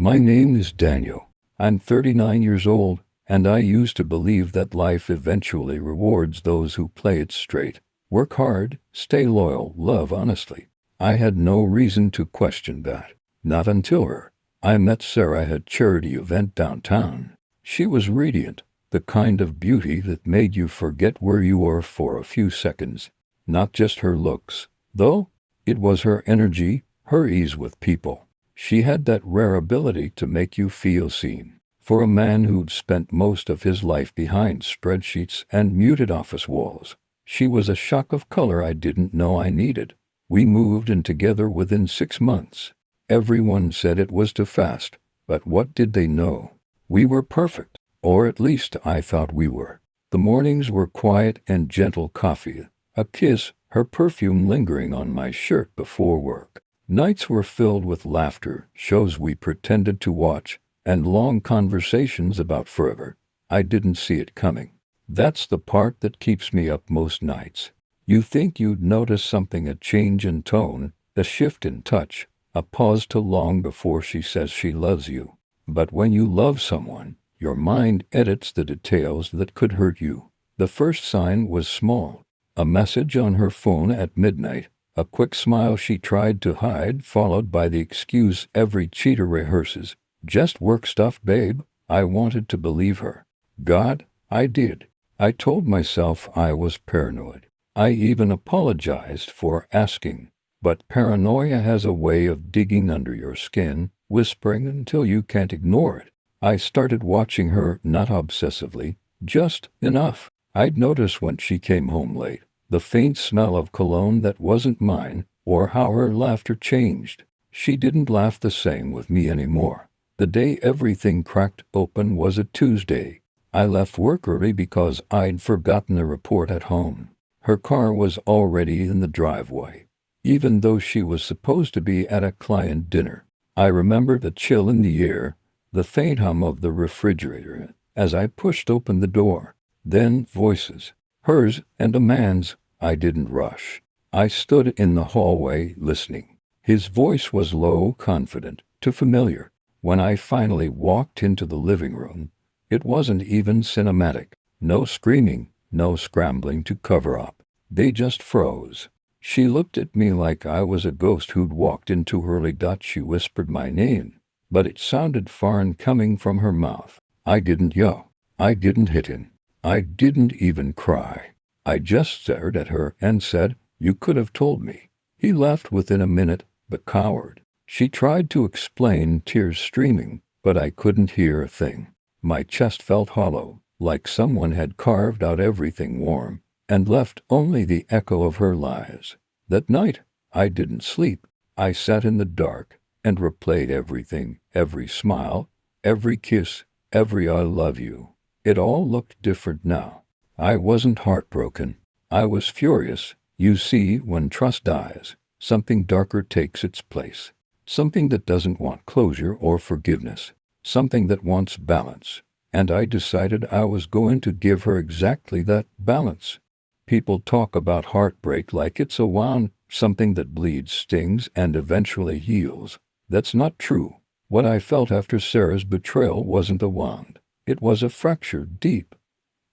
My name is Daniel. I'm 39 years old, and I used to believe that life eventually rewards those who play it straight. Work hard, stay loyal, love honestly. I had no reason to question that. Not until I met Sarah at a charity event downtown. She was radiant, the kind of beauty that made you forget where you were for a few seconds. Not just her looks, though. It was her energy, her ease with people. She had that rare ability to make you feel seen. For a man who'd spent most of his life behind spreadsheets and muted office walls, she was a shock of color I didn't know I needed. We moved in together within 6 months. Everyone said it was too fast, but what did they know? We were perfect, or at least I thought we were. The mornings were quiet and gentle coffee, a kiss, her perfume lingering on my shirt before work. Nights were filled with laughter, shows we pretended to watch, and long conversations about forever. I didn't see it coming. That's the part that keeps me up most nights. You think you'd notice something, a change in tone, a shift in touch, a pause too long before she says she loves you. But when you love someone, your mind edits the details that could hurt you. The first sign was small. A message on her phone at midnight, a quick smile she tried to hide, followed by the excuse every cheater rehearses. Just work stuff, babe. I wanted to believe her. God, I did. I told myself I was paranoid. I even apologized for asking. But paranoia has a way of digging under your skin, whispering until you can't ignore it. I started watching her, not obsessively, just enough. I'd notice when she came home late, the faint smell of cologne that wasn't mine, or how her laughter changed. She didn't laugh the same with me anymore. The day everything cracked open was a Tuesday. I left work early because I'd forgotten a report at home. Her car was already in the driveway, even though she was supposed to be at a client dinner. I remember the chill in the air, the faint hum of the refrigerator as I pushed open the door. Then voices. Hers and a man's. I didn't rush. I stood in the hallway listening. His voice was low, confident, too familiar. When I finally walked into the living room, it wasn't even cinematic. No screaming, no scrambling to cover up. They just froze. She looked at me like I was a ghost who'd walked into her. She whispered my name, but it sounded foreign coming from her mouth. I didn't yell. I didn't hit him. I didn't even cry. I just stared at her and said, "You could have told me." He left within a minute, but cowered. She tried to explain, tears streaming, but I couldn't hear a thing. My chest felt hollow, like someone had carved out everything warm and left only the echo of her lies. That night, I didn't sleep. I sat in the dark and replayed everything, every smile, every kiss, every "I love you." It all looked different now. I wasn't heartbroken. I was furious. You see, when trust dies, something darker takes its place. Something that doesn't want closure or forgiveness. Something that wants balance. And I decided I was going to give her exactly that balance. People talk about heartbreak like it's a wound, something that bleeds, stings, and eventually heals. That's not true. What I felt after Sarah's betrayal wasn't a wound. It was a fracture, deep,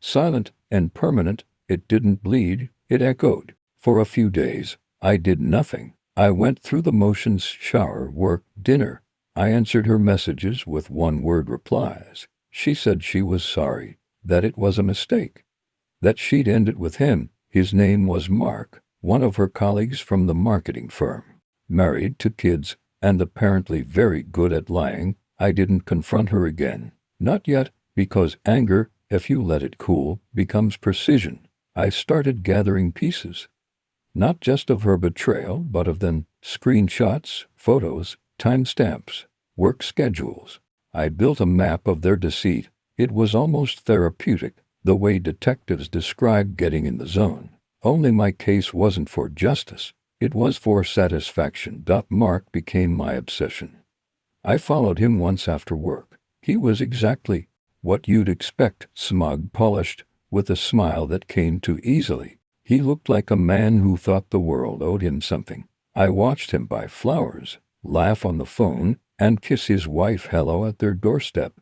silent, and permanent. It didn't bleed, it echoed. For a few days, I did nothing. I went through the motions: shower, work, dinner. I answered her messages with one-word replies. She said she was sorry, that it was a mistake, that she'd ended with him. His name was Mark, one of her colleagues from the marketing firm. Married, 2 kids, and apparently very good at lying. I didn't confront her again. Not yet, because anger, if you let it cool, becomes precision. I started gathering pieces. Not just of her betrayal, but of them: screenshots, photos, timestamps, work schedules. I built a map of their deceit. It was almost therapeutic, the way detectives describe getting in the zone. Only my case wasn't for justice. It was for satisfaction. Mark became my obsession. I followed him once after work. He was exactly what you'd expect: smug, polished, with a smile that came too easily. He looked like a man who thought the world owed him something. I watched him buy flowers, laugh on the phone, and kiss his wife hello at their doorstep.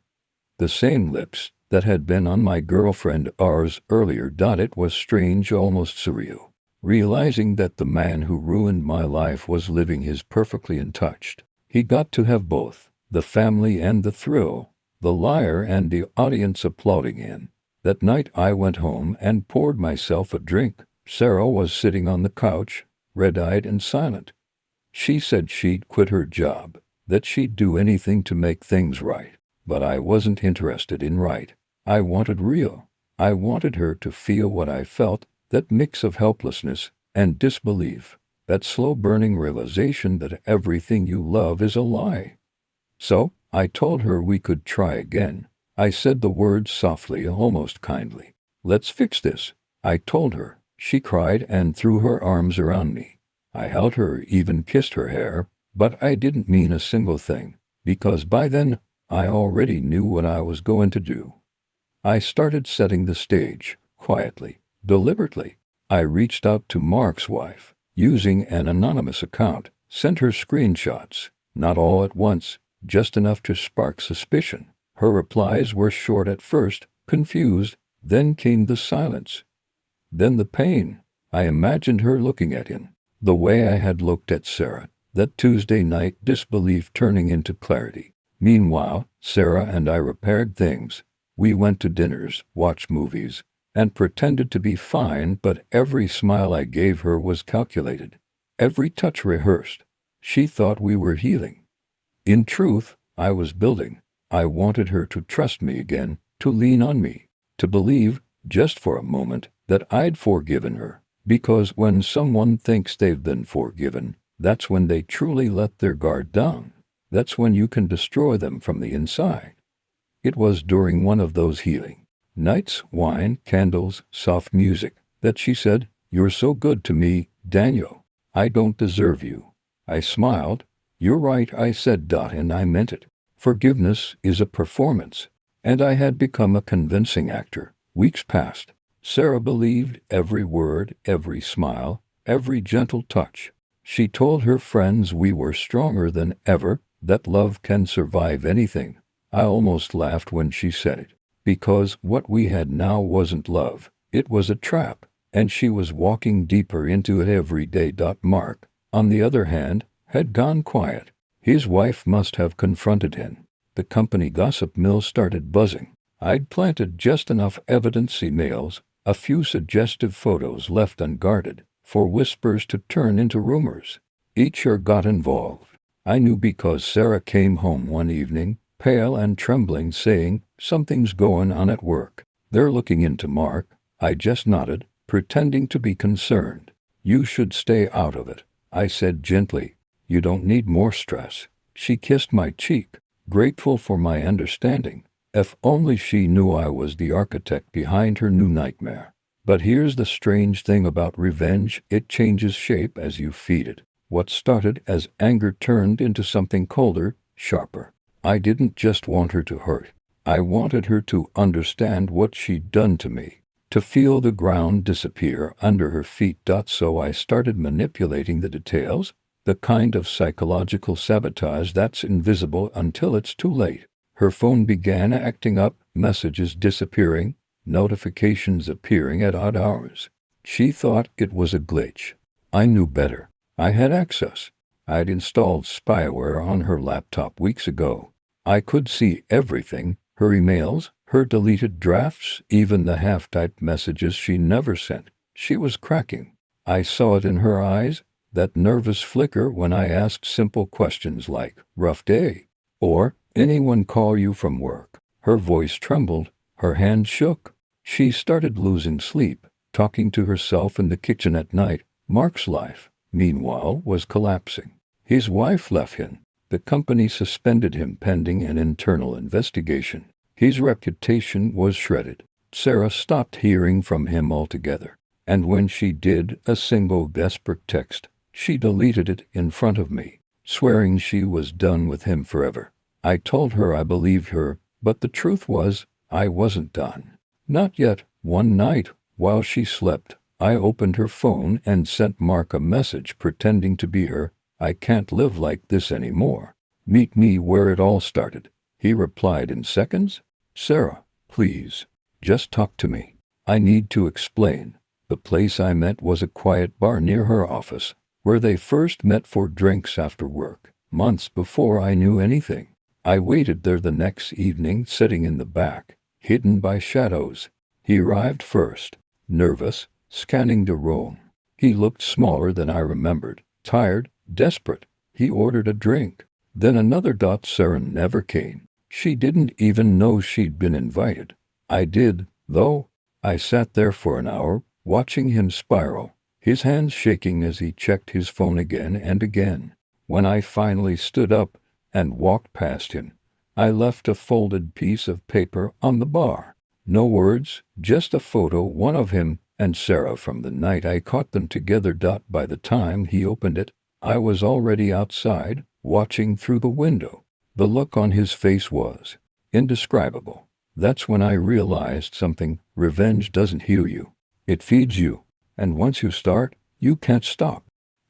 The same lips that had been on my girlfriend hours earlier. It was strange, almost surreal, realizing that the man who ruined my life was living his perfectly untouched. He got to have both, the family and the thrill, the liar and the audience applauding him. That night I went home and poured myself a drink. Sarah was sitting on the couch, red-eyed and silent. She said she'd quit her job, that she'd do anything to make things right. But I wasn't interested in right. I wanted real. I wanted her to feel what I felt, that mix of helplessness and disbelief, that slow-burning realization that everything you love is a lie. So, I told her we could try again. I said the words softly, almost kindly. Let's fix this, I told her. She cried and threw her arms around me. I held her, even kissed her hair, but I didn't mean a single thing, because by then, I already knew what I was going to do. I started setting the stage, quietly, deliberately. I reached out to Mark's wife, using an anonymous account, sent her screenshots, not all at once, just enough to spark suspicion. Her replies were short at first, confused, then came the silence. Then the pain. I imagined her looking at him, the way I had looked at Sarah, that Tuesday night, disbelief turning into clarity. Meanwhile, Sarah and I repaired things. We went to dinners, watched movies, and pretended to be fine, but every smile I gave her was calculated, every touch rehearsed. She thought we were healing. In truth, I was building. I wanted her to trust me again, to lean on me, to believe, just for a moment, that I'd forgiven her. Because when someone thinks they've been forgiven, that's when they truly let their guard down. That's when you can destroy them from the inside. It was during one of those healing nights, wine, candles, soft music, that she said, "You're so good to me, Daniel. I don't deserve you." I smiled. "You're right," I said, and I meant it. Forgiveness is a performance, and I had become a convincing actor. Weeks passed. Sarah believed every word, every smile, every gentle touch. She told her friends we were stronger than ever, that love can survive anything. I almost laughed when she said it, because what we had now wasn't love, it was a trap, and she was walking deeper into it every day. Mark, on the other hand, had gone quiet. His wife must have confronted him. The company gossip mill started buzzing. I'd planted just enough evidence, emails, a few suggestive photos left unguarded, for whispers to turn into rumors. HR got involved. I knew because Sarah came home one evening, pale and trembling, saying, "Something's going on at work. They're looking into Mark." I just nodded, pretending to be concerned. "You should stay out of it," I said gently. "You don't need more stress." She kissed my cheek, grateful for my understanding. If only she knew I was the architect behind her new nightmare. But here's the strange thing about revenge: it changes shape as you feed it. What started as anger turned into something colder, sharper. I didn't just want her to hurt. I wanted her to understand what she'd done to me, to feel the ground disappear under her feet. So I started manipulating the details, the kind of psychological sabotage that's invisible until it's too late. Her phone began acting up, messages disappearing, notifications appearing at odd hours. She thought it was a glitch. I knew better. I had access. I'd installed spyware on her laptop weeks ago. I could see everything, her emails, her deleted drafts, even the half-typed messages she never sent. She was cracking. I saw it in her eyes, that nervous flicker when I asked simple questions like, "Rough day?" or "Anyone call you from work?" Her voice trembled, her hand shook. She started losing sleep, talking to herself in the kitchen at night. Mark's life, meanwhile, was collapsing. His wife left him. The company suspended him pending an internal investigation. His reputation was shredded. Sarah stopped hearing from him altogether. And when she did, a single desperate text, she deleted it in front of me, swearing she was done with him forever. I told her I believed her, but the truth was, I wasn't done. Not yet. One night, while she slept, I opened her phone and sent Mark a message pretending to be her. "I can't live like this anymore. Meet me where it all started, he replied in seconds. Sarah, please, just talk to me. I need to explain. The place I met was a quiet bar near her office, where they first met for drinks after work, months before I knew anything. I waited there the next evening, sitting in the back, hidden by shadows. He arrived first, nervous, scanning the room. He looked smaller than I remembered, tired, desperate. He ordered a drink. Then another. Sarah never came. She didn't even know she'd been invited. I did, though. I sat there for an hour, watching him spiral, his hands shaking as he checked his phone again and again. When I finally stood up and walked past him, I left a folded piece of paper on the bar. No words, just a photo, one of him and Sarah from the night I caught them together. By the time he opened it, I was already outside, watching through the window. The look on his face was indescribable. That's when I realized something. Revenge doesn't heal you. It feeds you. And once you start, you can't stop.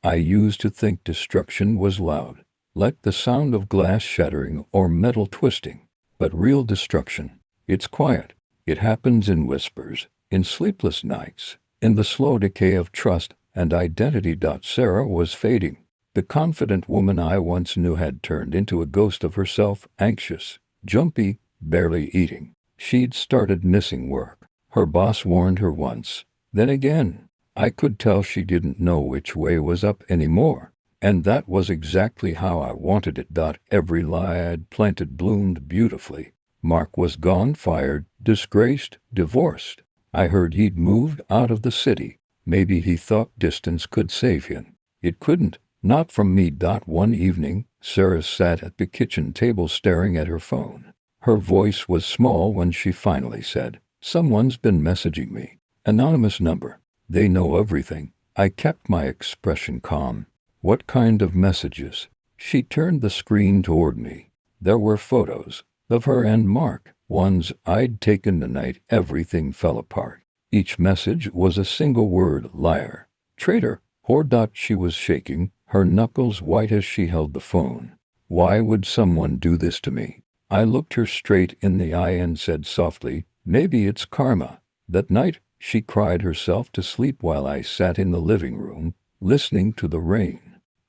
I used to think destruction was loud, like the sound of glass shattering or metal twisting. But real destruction, it's quiet. It happens in whispers, in sleepless nights, in the slow decay of trust and identity. Sarah was fading. The confident woman I once knew had turned into a ghost of herself, anxious, jumpy, barely eating. She'd started missing work. Her boss warned her once, then again. I could tell she didn't know which way was up anymore. And that was exactly how I wanted it. Every lie I'd planted bloomed beautifully. Mark was gone, fired, disgraced, divorced. I heard he'd moved out of the city. Maybe he thought distance could save him. It couldn't, not from me. One evening, Sarah sat at the kitchen table staring at her phone. Her voice was small when she finally said, "Someone's been messaging me. Anonymous number. They know everything." I kept my expression calm. "What kind of messages?" She turned the screen toward me. There were photos of her and Mark, ones I'd taken the night everything fell apart. Each message was a single word: liar, traitor, whore. She was shaking, her knuckles white as she held the phone. Why would someone do this to me? I looked her straight in the eye and said softly, "Maybe it's karma." That night, she cried herself to sleep while I sat in the living room, listening to the rain.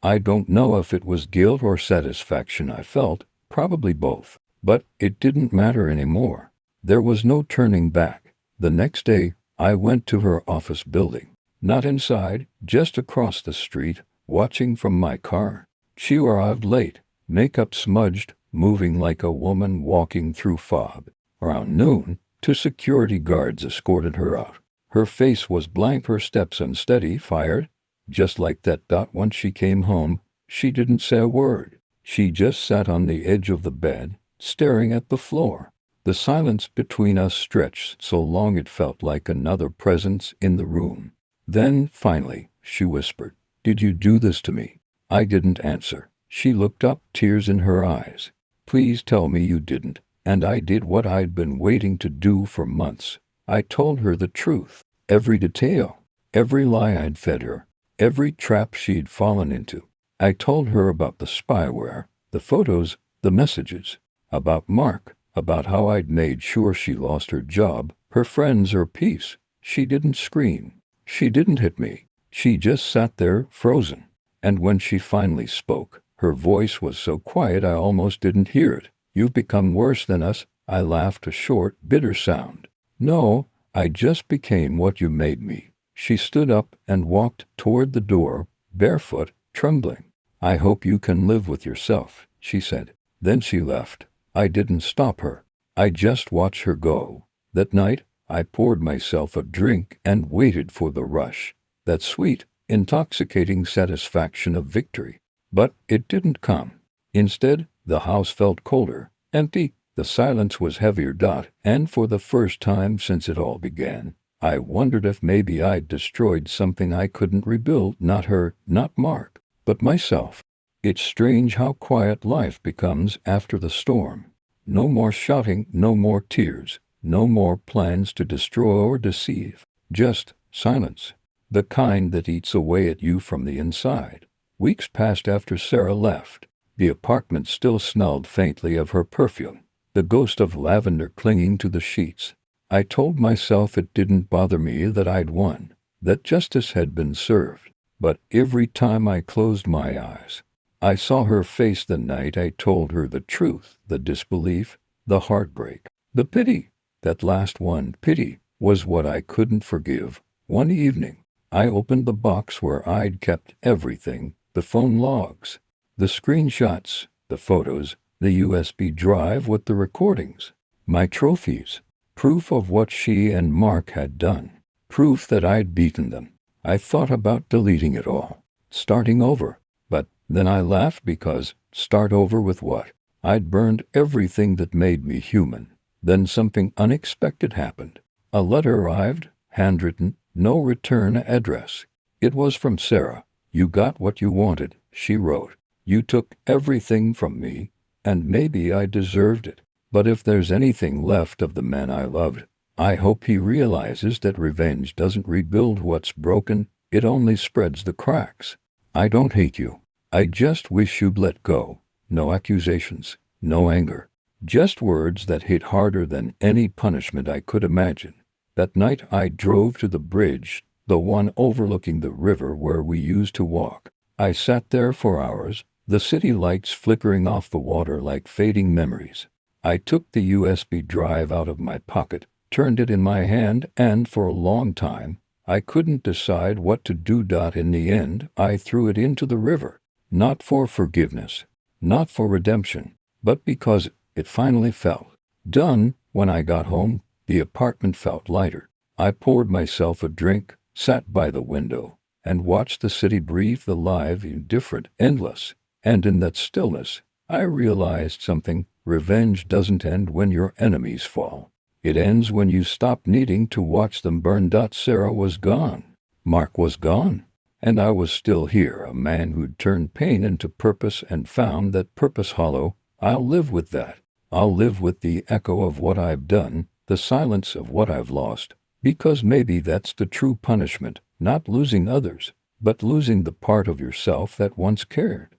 I don't know if it was guilt or satisfaction I felt, probably both. But it didn't matter anymore. There was no turning back. The next day, I went to her office building. Not inside, just across the street, watching from my car. She arrived late, makeup smudged, moving like a woman walking through fog. Around noon, two security guards escorted her out. Her face was blank, her steps unsteady, fired. Just like that. Once she came home, she didn't say a word. She just sat on the edge of the bed, staring at the floor. The silence between us stretched so long it felt like another presence in the room. Then, finally, she whispered, "Did you do this to me?" I didn't answer. She looked up, tears in her eyes. "Please tell me you didn't." And I did what I'd been waiting to do for months. I told her the truth. Every detail. Every lie I'd fed her. Every trap she'd fallen into. I told her about the spyware, the photos, the messages. About Mark. About how I'd made sure she lost her job, her friends, her peace. She didn't scream. She didn't hit me. She just sat there, frozen. And when she finally spoke, her voice was so quiet I almost didn't hear it. "You've become worse than us." I laughed, a short, bitter sound. "No, I just became what you made me." She stood up and walked toward the door, barefoot, trembling. "I hope you can live with yourself," she said. Then she left. I didn't stop her. I just watched her go. That night, I poured myself a drink and waited for the rush. That sweet, intoxicating satisfaction of victory. But it didn't come. Instead, the house felt colder, empty. The silence was heavier. And for the first time since it all began, I wondered if maybe I'd destroyed something I couldn't rebuild. Not her, not Mark, but myself. It's strange how quiet life becomes after the storm. No more shouting, no more tears, no more plans to destroy or deceive. Just silence. The kind that eats away at you from the inside. Weeks passed after Sarah left. The apartment still smelled faintly of her perfume, the ghost of lavender clinging to the sheets. I told myself it didn't bother me that I'd won, that justice had been served. But every time I closed my eyes, I saw her face the night I told her the truth, the disbelief, the heartbreak, the pity. That last one, pity, was what I couldn't forgive. One evening, I opened the box where I'd kept everything, the phone logs, the screenshots, the photos, the USB drive with the recordings, my trophies, proof of what she and Mark had done, proof that I'd beaten them. I thought about deleting it all, starting over, but then I laughed because start over with what? I'd burned everything that made me human. Then something unexpected happened. A letter arrived, handwritten, no return address. It was from Sarah. "You got what you wanted," she wrote. "You took everything from me, and maybe I deserved it. But if there's anything left of the man I loved, I hope he realizes that revenge doesn't rebuild what's broken, it only spreads the cracks. I don't hate you. I just wish you'd let go. No accusations, no anger. Just words that hit harder than any punishment I could imagine." That night I drove to the bridge, the one overlooking the river where we used to walk. I sat there for hours, the city lights flickering off the water like fading memories. I took the USB drive out of my pocket, turned it in my hand, and for a long time, I couldn't decide what to do. In the end, I threw it into the river. Not for forgiveness, not for redemption, but because it finally felt done. When I got home, the apartment felt lighter. I poured myself a drink, sat by the window, and watched the city breathe, alive, indifferent, endless. And in that stillness, I realized something. Revenge doesn't end when your enemies fall. It ends when you stop needing to watch them burn. Sarah was gone. Mark was gone. And I was still here, a man who'd turned pain into purpose and found that purpose hollow. I'll live with that. I'll live with the echo of what I've done, the silence of what I've lost, because maybe that's the true punishment, not losing others, but losing the part of yourself that once cared.